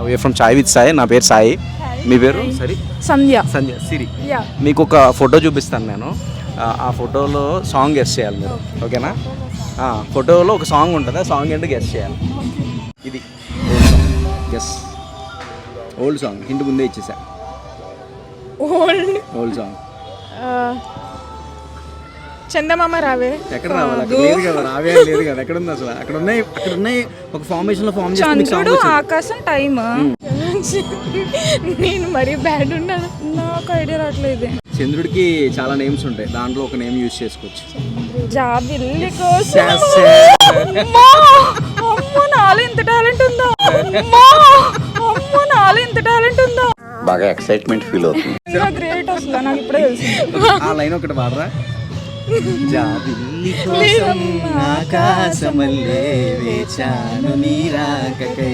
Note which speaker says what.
Speaker 1: Way from chai with Sai. నా పేరు సాయి. మీ పేరు? సరే,
Speaker 2: సంధ్య.
Speaker 1: సంధ్య. సిరి.
Speaker 2: యా.
Speaker 1: మీకు ఒక ఫోటో చూపిస్తాను నేను. ఆ ఫోటోలో సాంగ్ గెస్ చేయాలి మీరు. ఓకేనా? ఫోటోలో ఒక సాంగ్ ఉంటుంది, ఆ సాంగ్ ఏంటో గెస్ చేయాలి. ఇది గెస్. Old song. హింట్ ముందే ఇచ్చేసా. Old song.
Speaker 2: చందమామ రావే.
Speaker 1: ఎక్కడ రావాలి? అక్కడ లేదు కదా, రావే లేదు కదా. ఎక్కడ ఉంది అసలు? అక్కడ ఉన్నాయి ఒక ఫార్మేషన్ లో ఫార్మ్ చేసి
Speaker 2: చంద్రుడు, ఆకాశం, టైమ్. నేను మరీ బ్యాడ్ ఉన్నాను, నాకు ఐడియా రావట్లేదు.
Speaker 1: చంద్రుడికి చాలా నేమ్స్ ఉంటాయి, దాంట్లో ఒక నేమ్ యూజ్ చేసుకోవచ్చు.
Speaker 2: జాబిల్లి కోసం. అమ్మో, నాలో ఇంత టాలెంట్ ఉందా? అమ్మో, నాలో ఇంత టాలెంట్ ఉందా?
Speaker 3: బాగా ఎక్సైట్మెంట్ ఫీల్ అవుతుంది.
Speaker 2: గ్రేట్ అసలు, నాకు ఇప్పుడే తెలుసు.
Speaker 1: ఆ లైన్ ఒకటి పాడరా. జాబిల్లి కోసం ఆకాశమల్లే వేచాను నీ రాకకై.